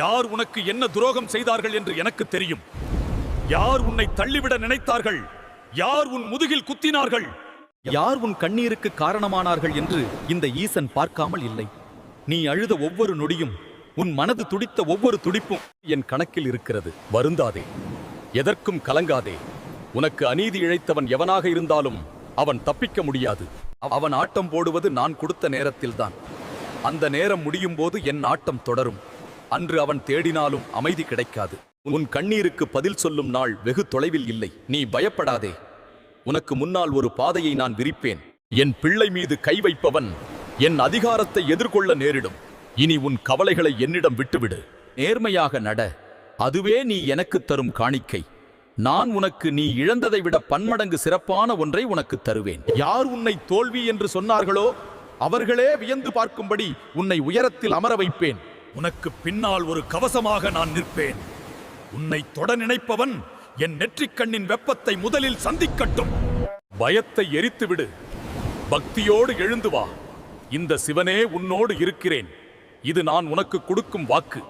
யார் உனக்கு என்ன துரோகம் செய்தார்கள் என்று எனக்கு தெரியும். யார் உன்னை தள்ளிவிட நினைத்தார்கள், யார் உன் முதுகில் குத்தினார்கள், யார் உன் கண்ணீருக்கு காரணமானார்கள் என்று இந்த ஈசன் பார்க்காமல் இல்லை. நீ அழுத ஒவ்வொரு நொடியும், உன் மனது துடித்த ஒவ்வொரு துடிப்பும் என் கணக்கில் இருக்கிறது. வருந்தாதே, எதற்கும் கலங்காதே. உனக்கு அநீதி இழைத்தவன் எவனாக இருந்தாலும் அவன் தப்பிக்க முடியாது. அவன் ஆட்டம் போடுவது நான் கொடுத்த நேரத்தில்தான். அந்த நேரம் முடியும் போது என் ஆட்டம் தொடரும். அன்று அவன் தேடினாலும் அமைதி கிடைக்காது. உன் கண்ணீருக்கு பதில் சொல்லும் நாள் வெகு தொலைவில் இல்லை. நீ பயப்படாதே. உனக்கு முன்னால் ஒரு பாதையை நான் விரிப்பேன். என் பிள்ளை மீது கை வைப்பவன் என் அதிகாரத்தை எதிர்கொள்ள நேரிடும். இனி உன் கவலைகளை என்னிடம் விட்டுவிடு. நேர்மையாக நட. அதுவே நீ எனக்கு தரும் காணிக்கை. நான் உனக்கு நீ இழந்ததை விட பன்மடங்கு சிறப்பான ஒன்றை உனக்கு தருவேன். யார் உன்னை தோல்வி என்று சொன்னார்களோ அவர்களே வியந்து பார்க்கும்படி உன்னை உயரத்தில் அமர வைப்பேன். உனக்கு பின்னால் ஒரு கவசமாக நான் நிற்பேன். உன்னை தொட நினைப்பவன் என் நெற்றிக் கண்ணின் வெப்பத்தை முதலில் சந்திக்கட்டும். பயத்தை எரித்துவிடு. பக்தியோடு எழுந்து வா. இந்த சிவனே உன்னோடு இருக்கிறேன். இது நான் உனக்கு கொடுக்கும் வாக்கு.